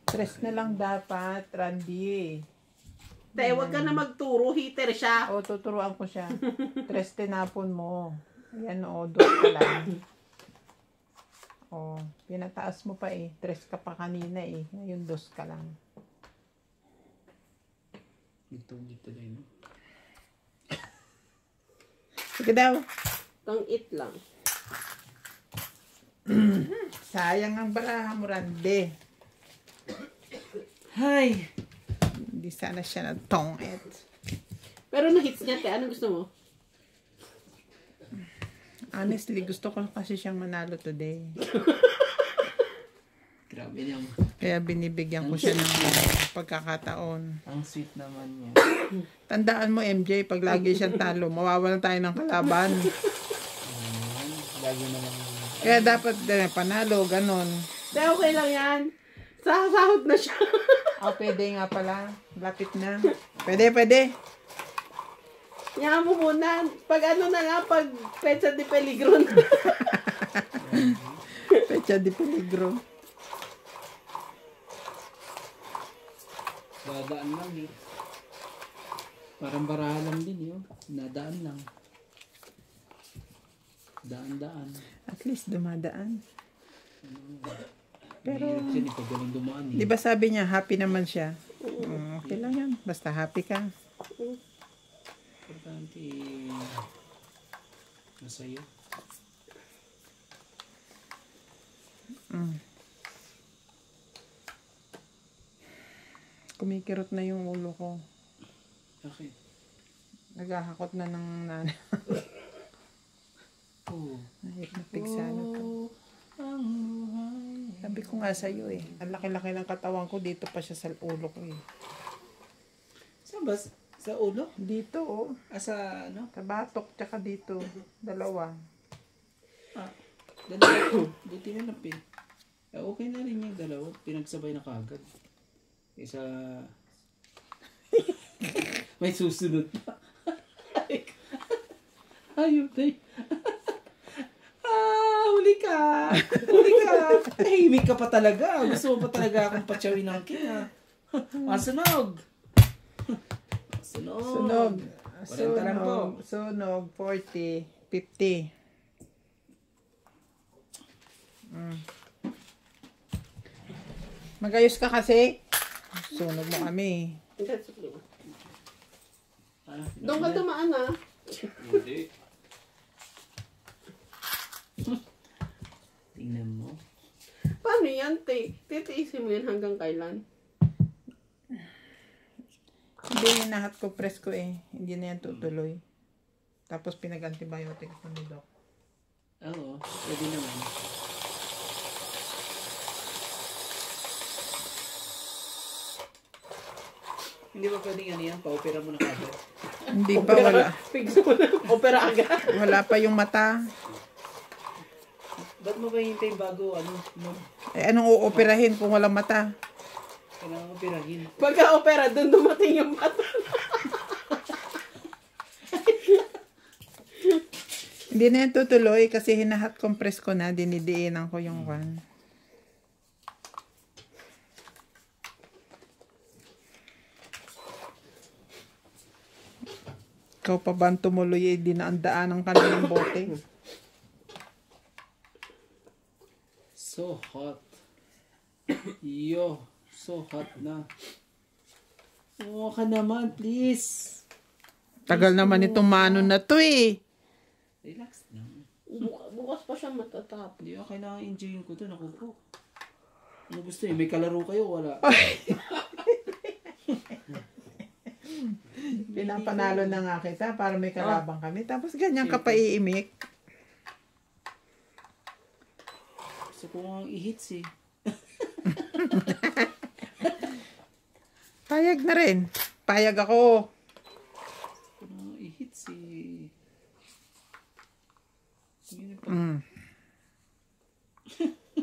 3 na lang dapat, Randy. Te, wag ka na magturo. Heater siya. O, tuturuan ko siya. 3 tinapon mo. Ayan o, 2 ka lang. O, pinataas mo pa eh. 3 ka pa kanina eh. Ngayon 2 ka lang. Nagtungit tuloy no. Sige daw. Tang it lang. Sayang ang baraha mo, Randy. Hay! Hindi sana siya nagtongit. Pero na-hits niya, te. Ano gusto mo? Honestly, gusto ko kasi siyang manalo today. Grabe niyang... Kaya binibigyan ko siya ng pagkakataon. Ang sweet naman niya. Tandaan mo, MJ, pag lagi siyang talo, mawawalan tayo ng kalaban. Lagi naman... Kaya dapat panalo, ganon. Te, okay lang yan. Sahod na siya. O, pwede nga pala. Lapit na. Pwede. Yan mo muna. Pag ano na lang, pag Pecha de Peligro na. Pecha de peligro. Dadaan lang eh. Parang baraha lang din yun. Nadaan lang. Daan-daan. At least dumadaan. Pero... Mahirap siya pag ganun dumaan eh. Di ba sabi niya, happy naman siya? Okay lang yan. Basta happy ka. Importante eh... Masaya. Kumikirot na yung ulo ko. Bakit? Naghahakot na ng nanay. Oo. Nahipnapig sana to. Ang buhay. Sabi ko nga sa'yo eh. Ang laki-laki ng katawan ko, dito pa siya sa ulo ko eh. Saan ba? Sa ulo? Dito, oh. Sa ano? Sa batok, tsaka dito. Dalawa. Dalawa ko. Buti na lang okay na rin yung dalawa. Pinagsabay na kagad. Isa... May susunod pa. Ayun, tay. Huli ka! Huli ka! Tahimik ka pa talaga. Gusto mo pa talaga akong patsawin ng king, Masunog! Sunog. Sunog. Sunog. 40. 50. Magayos ka kasi. Sunog mo kami. Doon ka dumaan Hindi. Tingnan mo. Paano yan, te? Titiisin mo yan hanggang kailan? Hindi, hinahat ko presko eh. Hindi na yan tutuloy. Tapos pinag-antibiotic ko ni Doc. Oo, pwede naman. Hindi ba pwedeng ano yan? Pa-opera mo na kagad. Hindi pa, wala. Fix mo na. Opera agad. Wala pa yung mata. Ba't mo ba hintay bago no? Eh, anong uoperahin kung walang mata? Kailangan mo operahin. Pagka-opera, doon dumating yung mata. Hindi na yan tutuloy kasi hinahat compress ko na. Dinidiinan ko yung one. Ikaw pa ba ang tumuloy eh, dinaandaan ng kanilang bote? So hot. Yo, so hot na. Oo ka naman, please. Tagal naman itong mano na to eh. Relax lang. Bukas pa siya matatap. Hindi ako kailangan enjoyin ko to. Naku po. Ano gusto eh? May kalaro kayo? Wala. Pinapanalo na nga kita para may kalabang kami. Tapos ganyan ka pa iimik. Gusto ko nga i-hits eh. Payag na rin. Payag ako. Gusto ko nga i-hits eh.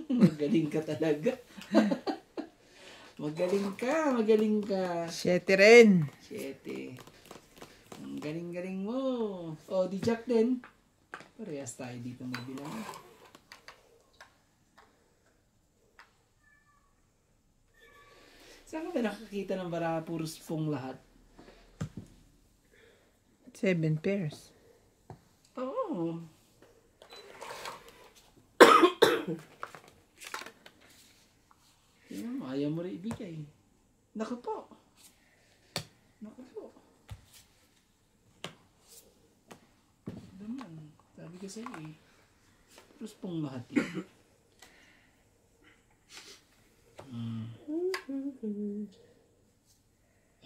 Magaling ka talaga. Magaling ka. 7 rin. 7. Ang galing-galing mo. Oh, di Jack din. Parehas tayo dito magbilang. Saan ka ba nakakita ng baraha puros pong lahat? 7 pairs. Oo. Ayaw mo rin ibigay. Naku po. Naman. Sabi ko sa'yo eh. Puros pong lahat eh.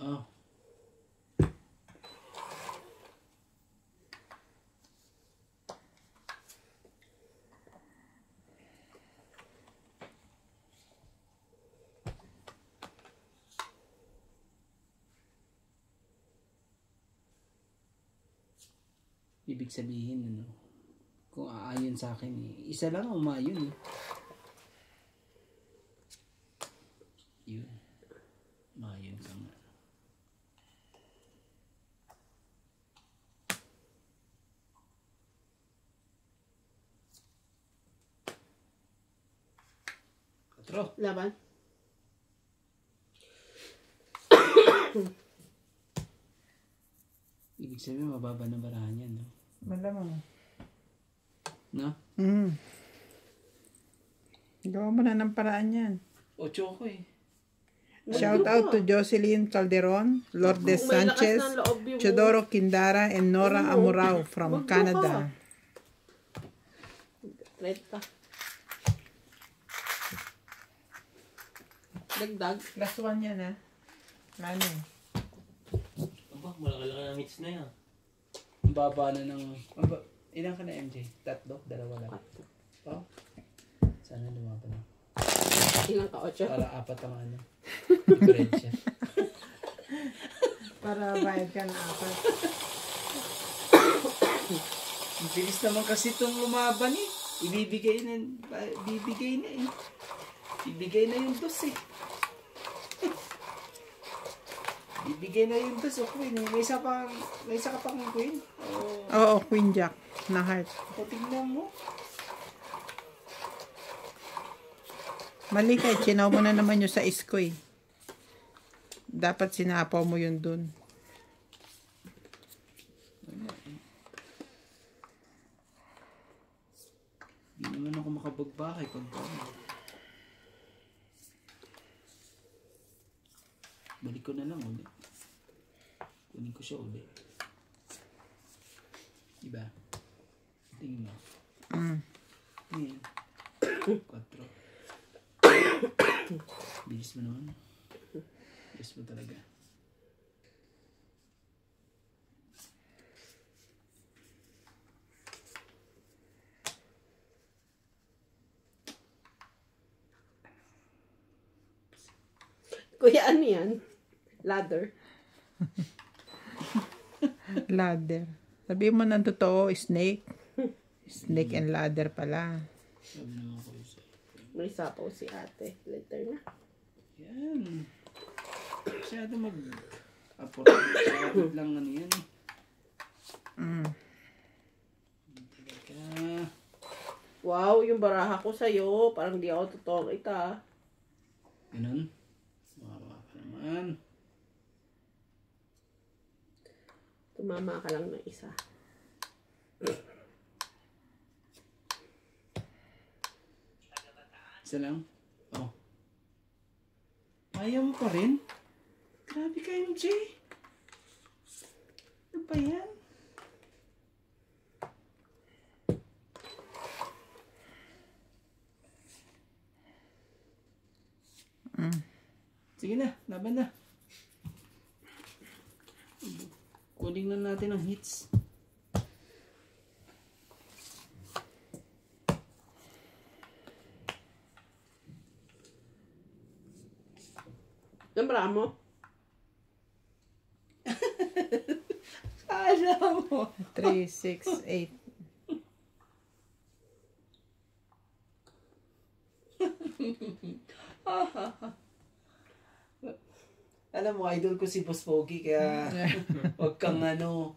Oh. Ibig sabihin, ano, kung aayon sa akin, isa lang ang umayon eh. Yun. Umayon ka nga. Katro. Laban. Ibig sabihin, mababa na barahan yan, no? Malamang. No? Gawa mo na ng paraan yan. 8 ko eh. Shout out to Jocelyn Calderon, Lourdes May lakas Sanchez, ng loob yung- Chodoro Quindara, and Nora Amurao from Magdo Canada. Red ka. Dagdag. Last one yan ha. Ano? Aba, malaki-laki na mix na yan. Ang baba na ng... Ilan ka na, MJ? 3? 2 lang? Oh? Sana lumaba na. Ilang ka? 8? Para 4 ang ano. Diferensya. Para Para bayad ka na apat. Ang bilis naman kasi itong lumaban eh. Ibibigay na eh. Ibigay na yung dos eh. Ibigay na yung dos o queen eh. May isa ka pang queen. Oo, Queen Jack na heart. O tingnan mo. Mali ka, chinaw mo na naman yung sa isko eh. Dapat sinapaw mo yun dun. Hindi naman ako makabagbakay pag balik ko na lang ulit. Kunin ko siya ulit. Diba? Tingin mo. Ngayon. 4. Bilis mo naman. Bilis mo talaga. Kuya, ano yan? Ladder. Ladder. Sabihin mo ng totoo, snake. Snake and ladder pala. Sabi naman ko yun sa'yo. May sapaw si ate. Later na. Yan. Masyado masyado lang ano yan eh. Talaga. Wow, yung baraha ko sa'yo. Parang di ako totoong ita. Ganun. Mawa ka naman. Tumama ka lang ng isa. Isa lang? Oh. Ayaw mo pa rin? Grabe ka, MJ. Ano ba yan? Sige na, laban na. Kunin na natin ang hits. Nambara mo? Alam mo. 3, 6, 8. Alam mo, idol ko si Boss Pogi, kaya wag kang ano.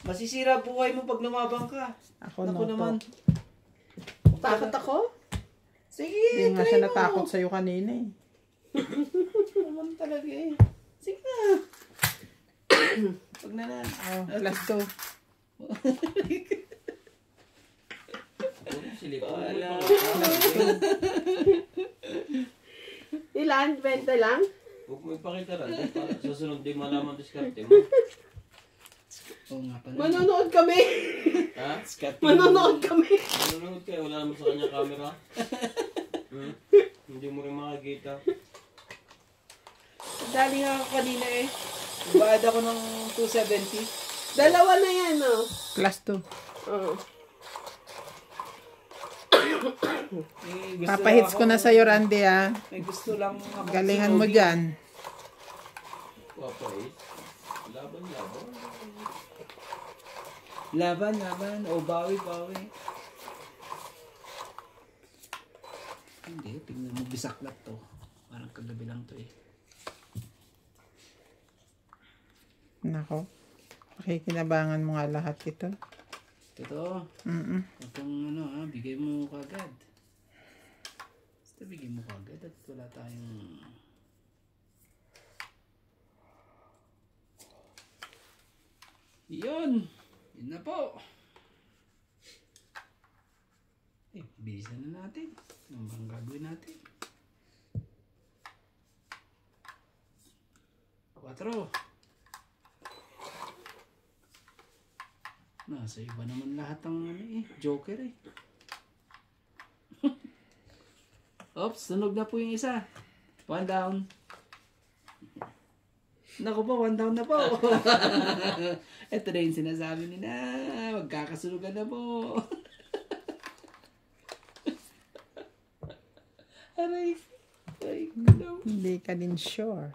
Masisira buhay mo pag lumabang ka. Ako Naku no naman. po. Takot ako? Sige, Hindi nga try siya mo. natakot sa'yo kanina eh. Naman talaga eh. Sige na. Wag na na. Oh, plus 2. Wala. Ilan? 20 lang? Huwag mo ipakita rin. Para susunod din malaman diskarte mo. Oo nga pala. Manonood kami. Ha? Manonood kami. Nanonood kayo. Wala naman sa kanya camera. Hindi mo rin makakita. Dali nga ako kanina eh. Baad ako ng 270. Dalawa na yan, oh. Plus 2. Oo. Eh, gusto Papahits lang ko na ako- sa'yo, Randy ah. May gusto lang ako. Galingan mo si Pogi. dyan. Wapa eh. Laban. Laban. O bawi. Hindi, tingnan mo, bisaklat to. Parang kagabi lang to eh. Nako. Pakikinabangan mo nga lahat ito. Totoo. Huwag kang bigay mo kagad. Basta bigay mo kagad at wala tayong... Yun na po. Bilisan na natin. Ano bang gagawin natin? 4. Nasa iba naman lahat ng joker eh. Oops, sunog na po yung isa. 1 down. Naku po, 1 down na po. Ito na yung sinasabi nila. Magkakasunugan na po. Aray. Ay, Hindi ka din sure.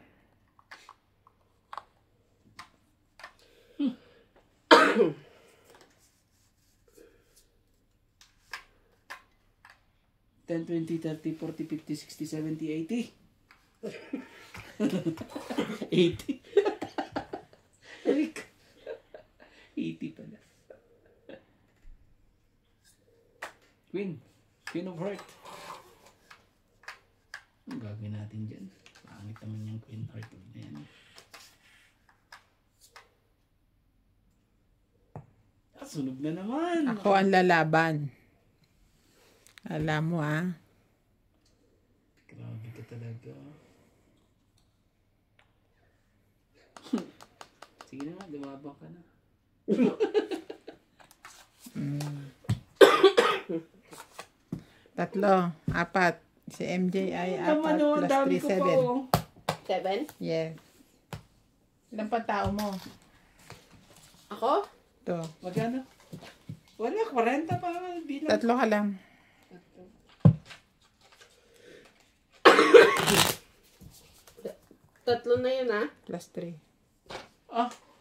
$10, $20, $30, $40, $50, $60, $70, $80. 80. 80 pala. Queen of Heart. Ang gagawin natin dyan? Pangit naman yung Queen Heart na yan. Sunog na naman. Ako ang lalaban. Alam mo Grabe ka talaga. Sige na nga, lumabang ka na. Tatlo, apat. Si MJ ay apat Naman, plus dami 3, ko pa 7? Yes. Ilan pa tao mo? Ako? Ito. Magkano? Wala, 40 pa bilang. Tatlo ka lang. Tatlo na yun Plus 3.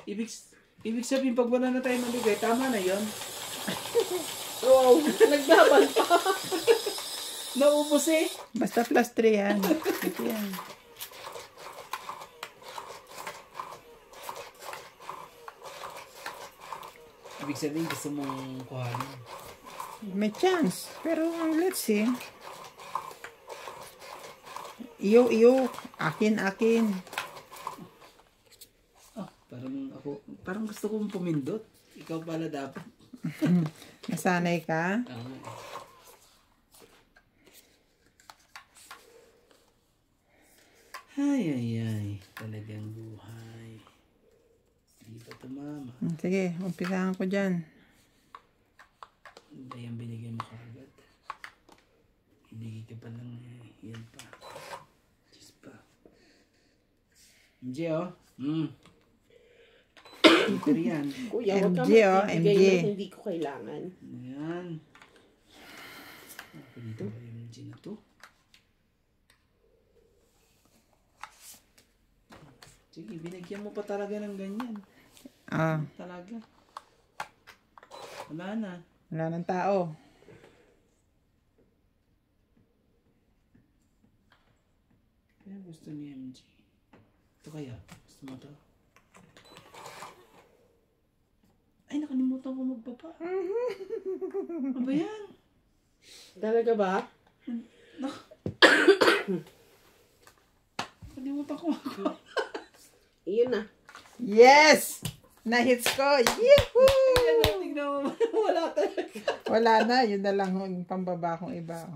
Ibig sabihin, pag wala na tayo maligay, tama na yon. Wow, naglaban pa. Naubos eh. Basta plus 3 yan. Ito yan. Ibig sabihin, gusto mong kuhanin. May chance. Pero let's see. Iyo. Akin. Parang gusto kong pumindot. Ikaw pala dapat. Nasanay ka? Ay. Talagang buhay. Hindi pa tumama. Sige, umpisahan ko dyan. Hindi yung binigay mo kagad. Ibigay ka pa lang eh. Yan pa. Just pa. MJ Ito yan. Kuya, huwag ka MJ, magbibigay ng hindi ko kailangan. Ayan. Dito ba yung MJ na to? Sige, binigyan mo pa talaga ng ganyan. Talaga. Wala na. Wala ng tao. Kaya gusto ni MJ. Ito kaya? Gusto mo to? Ay, nakalimutan ko magbaba. Ano ba yan? Talaga ba? Nakalimutan ko ako. Iyon na. Yes! Na-hits ko! Yehoo! Tingnan mo. Wala talaga. Wala na. Yun na lang yung pambaba kong iba.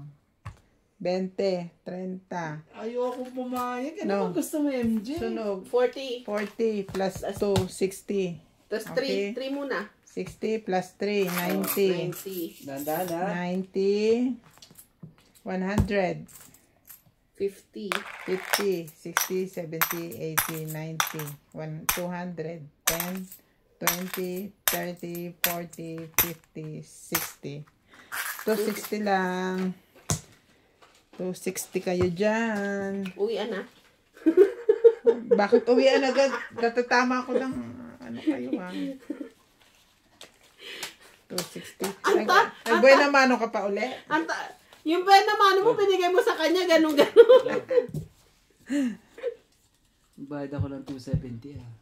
20, 30. Ayoko pumayag. Ano No. ba gusto mo, MJ? Sunog. 40. 40 plus 2, 60. Tapos Okay. 3. 3 muna. 60 plus 3, 90. 90. Dandan ha? 90. 100. 50. 50, 60, 70, 80, 90, 200, 10, 20, 30, 40, 50, 60. 260 lang. 260 kayo dyan. Uwian na. Bakit uwian agad? Natatama ko ng ano kayo 260. Nagbuhay na mano ka pa uli? Yung pen naman mo, pinigay mo sa kanya, ganun. Bayad ako ng 270 ah.